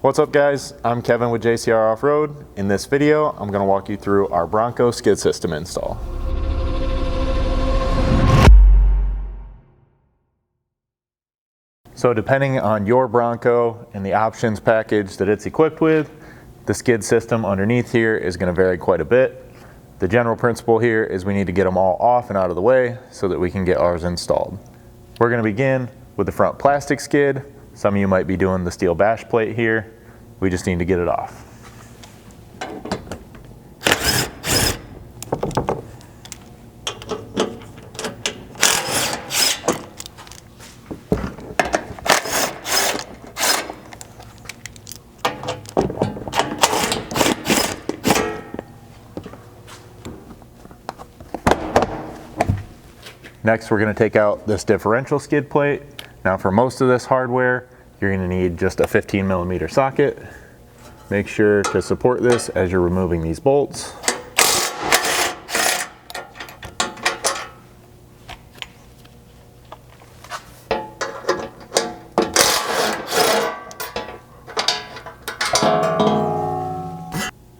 What's up guys, I'm Kevin with JcrOffroad. In this video, I'm going to walk you through our Bronco skid system install. So depending on your Bronco and the options package that it's equipped with, the skid system underneath here is going to vary quite a bit. The general principle here is we need to get them all off and out of the way so that we can get ours installed. We're going to begin with the front plastic skid. Some of you might be doing the steel bash plate here. We just need to get it off. Next, we're going to take out this differential skid plate. Now for most of this hardware, you're going to need just a 15mm socket. Make sure to support this as you're removing these bolts.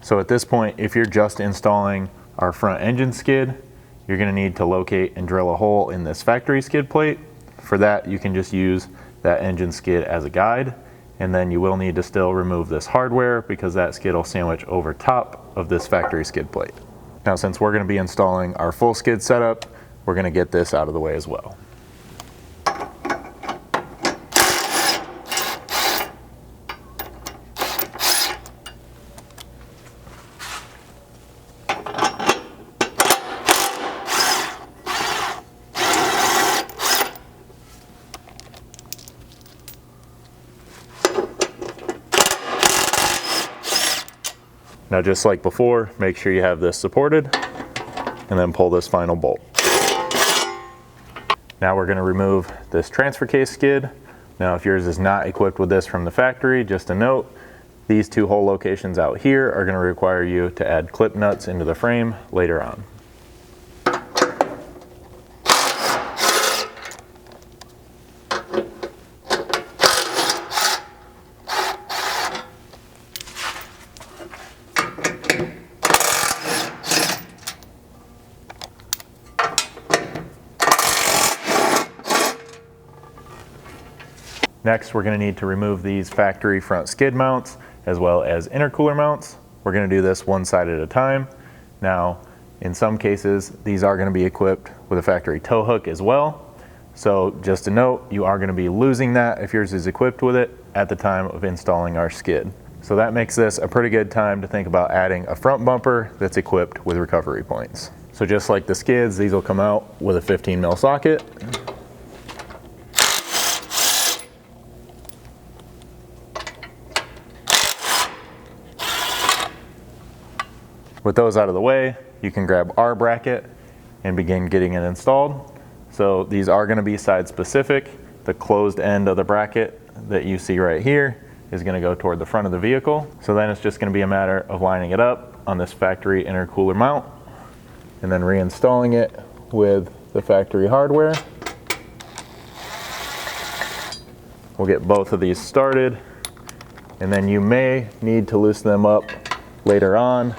So at this point, if you're just installing our front engine skid, you're going to need to locate and drill a hole in this factory skid plate. For that, you can just use that engine skid as a guide, and then you will need to still remove this hardware because that skid will sandwich over top of this factory skid plate. Now, since we're going to be installing our full skid setup, we're going to get this out of the way as well. Now, just like before, make sure you have this supported and then pull this final bolt. Now we're going to remove this transfer case skid. Now, if yours is not equipped with this from the factory, just a note, these two hole locations out here are going to require you to add clip nuts into the frame later on. Next, we're going to need to remove these factory front skid mounts as well as intercooler mounts. We're going to do this one side at a time. Now, in some cases, these are going to be equipped with a factory tow hook as well. So just a note, you are going to be losing that if yours is equipped with it at the time of installing our skid. So that makes this a pretty good time to think about adding a front bumper that's equipped with recovery points. So just like the skids, these will come out with a 15mm socket. With those out of the way, you can grab our bracket and begin getting it installed. So these are going to be side specific. The closed end of the bracket that you see right here is going to go toward the front of the vehicle. So then it's just going to be a matter of lining it up on this factory intercooler mount and then reinstalling it with the factory hardware. We'll get both of these started, and then you may need to loosen them up later on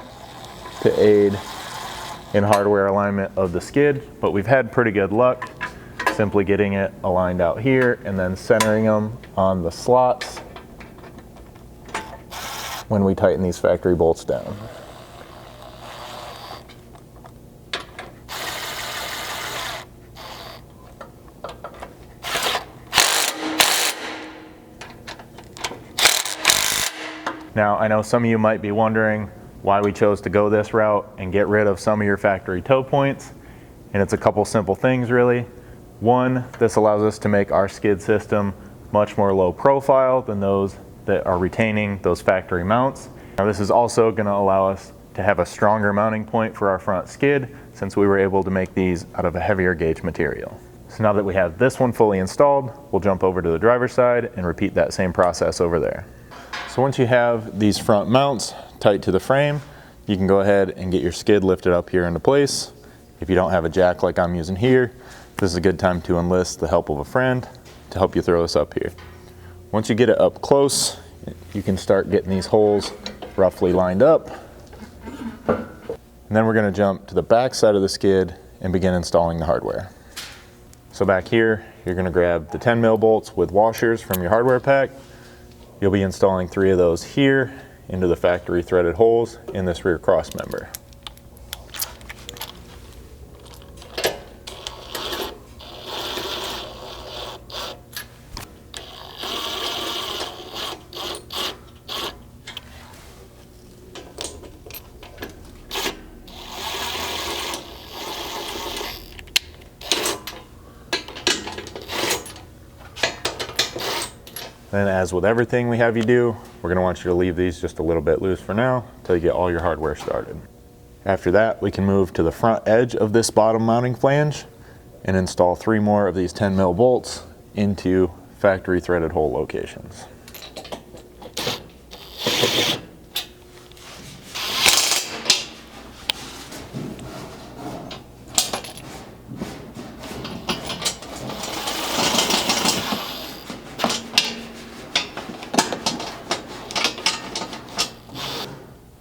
to aid in hardware alignment of the skid, but we've had pretty good luck simply getting it aligned out here and then centering them on the slots when we tighten these factory bolts down. Now, I know some of you might be wondering why we chose to go this route and get rid of some of your factory tow points. And it's a couple simple things really. One, this allows us to make our skid system much more low profile than those that are retaining those factory mounts. Now this is also going to allow us to have a stronger mounting point for our front skid since we were able to make these out of a heavier gauge material. So now that we have this one fully installed, we'll jump over to the driver's side and repeat that same process over there. So once you have these front mounts tight to the frame, you can go ahead and get your skid lifted up here into place. If you don't have a jack like I'm using here, this is a good time to enlist the help of a friend to help you throw this up here. Once you get it up close, you can start getting these holes roughly lined up. And then we're going to jump to the back side of the skid and begin installing the hardware. So back here, you're going to grab the 10 mil bolts with washers from your hardware pack. You'll be installing 3 of those here into the factory threaded holes in this rear cross member. Then, as with everything we have you do, we're going to want you to leave these just a little bit loose for now until you get all your hardware started. After that, we can move to the front edge of this bottom mounting flange and install 3 more of these 10 mil bolts into factory threaded hole locations.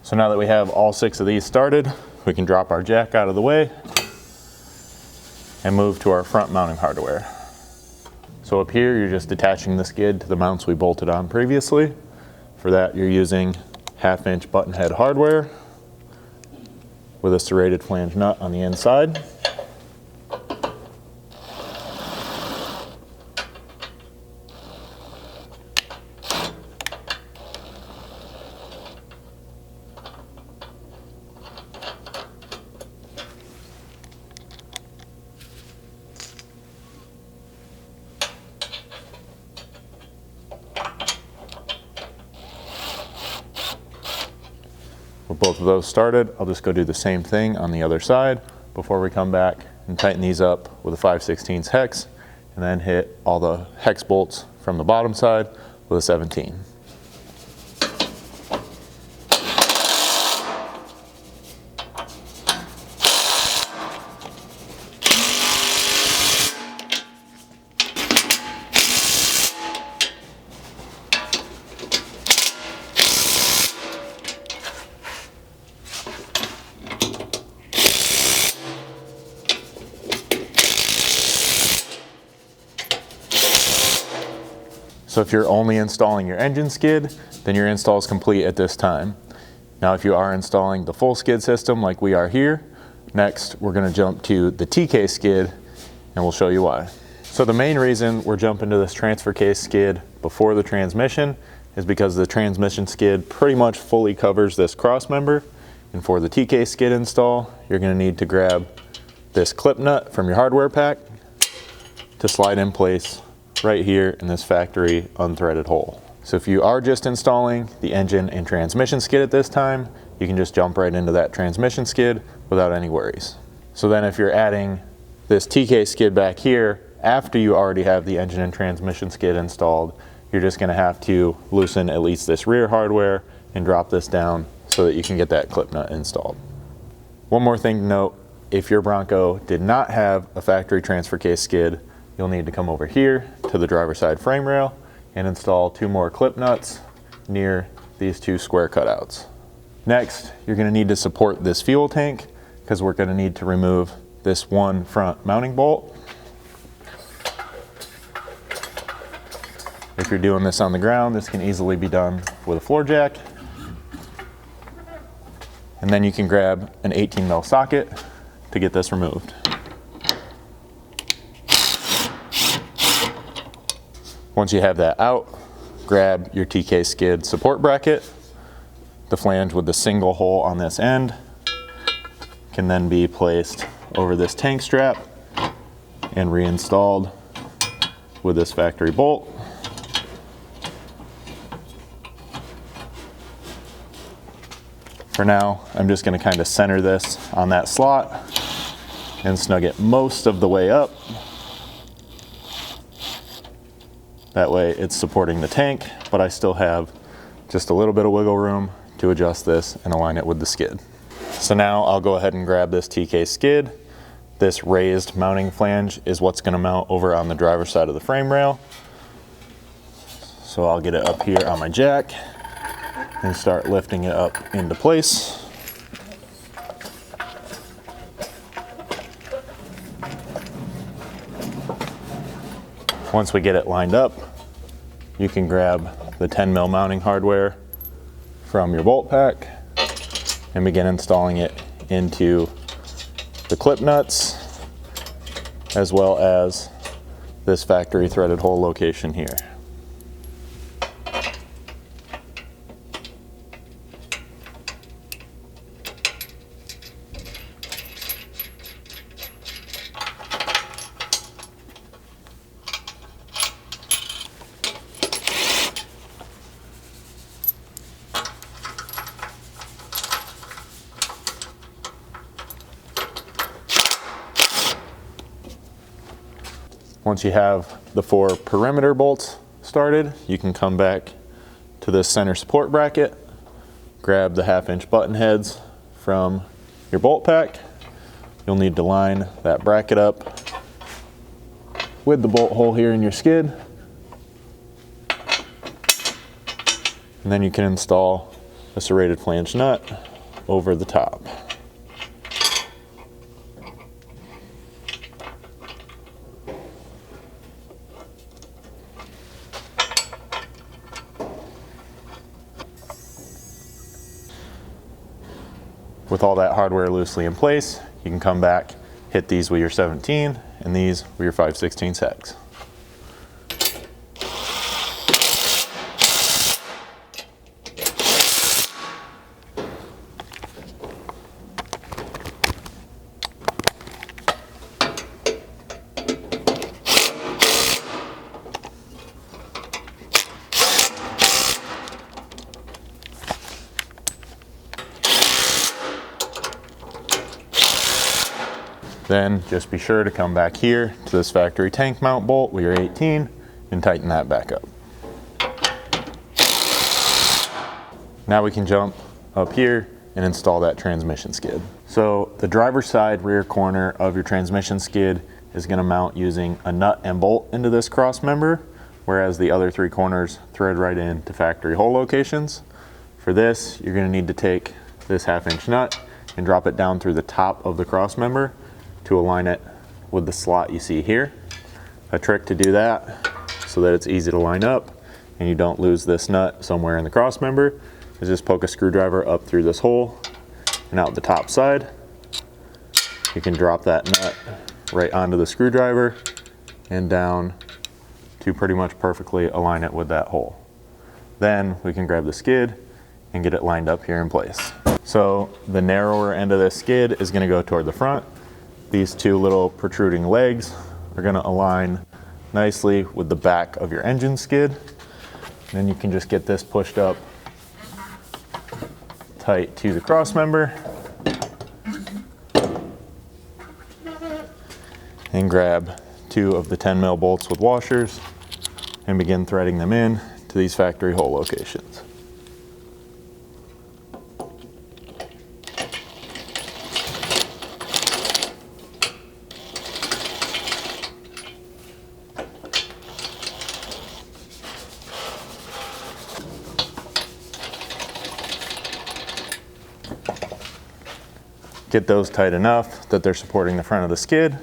So now that we have all 6 of these started, we can drop our jack out of the way and move to our front mounting hardware. So up here, you're just detaching the skid to the mounts we bolted on previously. For that, you're using 1/2 inch button head hardware with a serrated flange nut on the inside. With both of those started, I'll just go do the same thing on the other side before we come back and tighten these up with a 5/16 hex, and then hit all the hex bolts from the bottom side with a 17. So if you're only installing your engine skid, then your install is complete at this time. Now if you are installing the full skid system like we are here, next we're going to jump to the TK skid and we'll show you why. So the main reason we're jumping to this transfer case skid before the transmission is because the transmission skid pretty much fully covers this cross member, and for the TK skid install, you're going to need to grab this clip nut from your hardware pack to slide in place right here in this factory unthreaded hole. So if you are just installing the engine and transmission skid at this time, you can just jump right into that transmission skid without any worries. So then if you're adding this TK skid back here after you already have the engine and transmission skid installed, you're just going to have to loosen at least this rear hardware and drop this down so that you can get that clip nut installed. One more thing to note, if your Bronco did not have a factory transfer case skid, you'll need to come over here to the driver's side frame rail and install 2 more clip nuts near these 2 square cutouts. Next, you're going to need to support this fuel tank because we're going to need to remove this one front mounting bolt. If you're doing this on the ground, this can easily be done with a floor jack. And then you can grab an 18 mil socket to get this removed. Once you have that out, grab your TK skid support bracket. The flange with the single hole on this end can then be placed over this tank strap and reinstalled with this factory bolt. For now, I'm just going to kind of center this on that slot and snug it most of the way up. That way it's supporting the tank, but I still have just a little bit of wiggle room to adjust this and align it with the skid. So now I'll go ahead and grab this TK skid. This raised mounting flange is what's going to mount over on the driver's side of the frame rail. So So I'll get it up here on my jack and start lifting it up into place. Once we get it lined up, you can grab the 10 mil mounting hardware from your bolt pack and begin installing it into the clip nuts, as well as this factory threaded hole location here. Once you have the 4 perimeter bolts started, you can come back to this center support bracket, grab the 1/2-inch button heads from your bolt pack. You'll need to line that bracket up with the bolt hole here in your skid. And then you can install a serrated flange nut over the top. With all that hardware loosely in place, you can come back, hit these with your 17 and these with your 5/16 hex. Then just be sure to come back here to this factory tank mount bolt with your 18 and tighten that back up. Now we can jump up here and install that transmission skid. So the driver's side rear corner of your transmission skid is going to mount using a nut and bolt into this cross member, whereas the other 3 corners thread right into factory hole locations. For this, you're going to need to take this 1/2-inch nut and drop it down through the top of the cross member to align it with the slot you see here. A trick to do that so that it's easy to line up and you don't lose this nut somewhere in the cross member is just poke a screwdriver up through this hole and out the top side. You can drop that nut right onto the screwdriver and down to pretty much perfectly align it with that hole. Then we can grab the skid and get it lined up here in place. So the narrower end of this skid is going to go toward the front. These 2 little protruding legs are going to align nicely with the back of your engine skid. And then you can just get this pushed up tight to the cross member and grab 2 of the 10 mil bolts with washers and begin threading them in to these factory hole locations. Get those tight enough that they're supporting the front of the skid.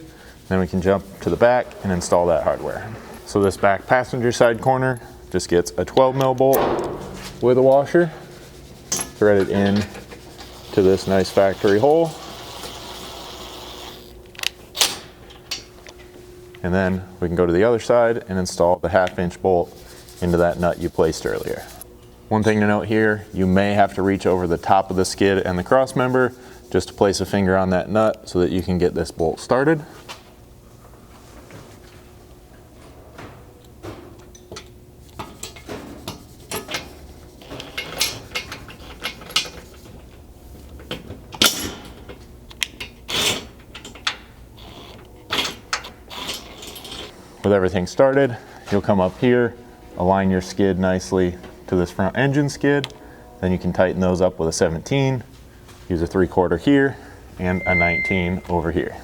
Then we can jump to the back and install that hardware. So this back passenger side corner just gets a 12 mil bolt with a washer, threaded in to this nice factory hole. And then we can go to the other side and install the 1/2-inch bolt into that nut you placed earlier. One thing to note here, you may have to reach over the top of the skid and the cross member just to place a finger on that nut so that you can get this bolt started. With everything started, you'll come up here, align your skid nicely to this front engine skid. Then you can tighten those up with a 17. Use a 3/4 here and a 19 over here.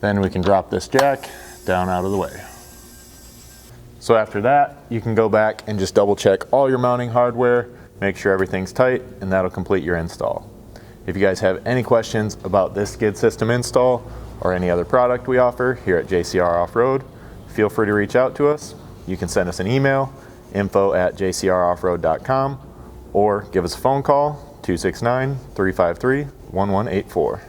Then we can drop this jack down out of the way. So after that, you can go back and just double check all your mounting hardware, make sure everything's tight, and that'll complete your install. If you guys have any questions about this skid system install or any other product we offer here at JCR Off-Road, feel free to reach out to us. You can send us an email, info@jcroffroad.com, or give us a phone call, 269-353-1184.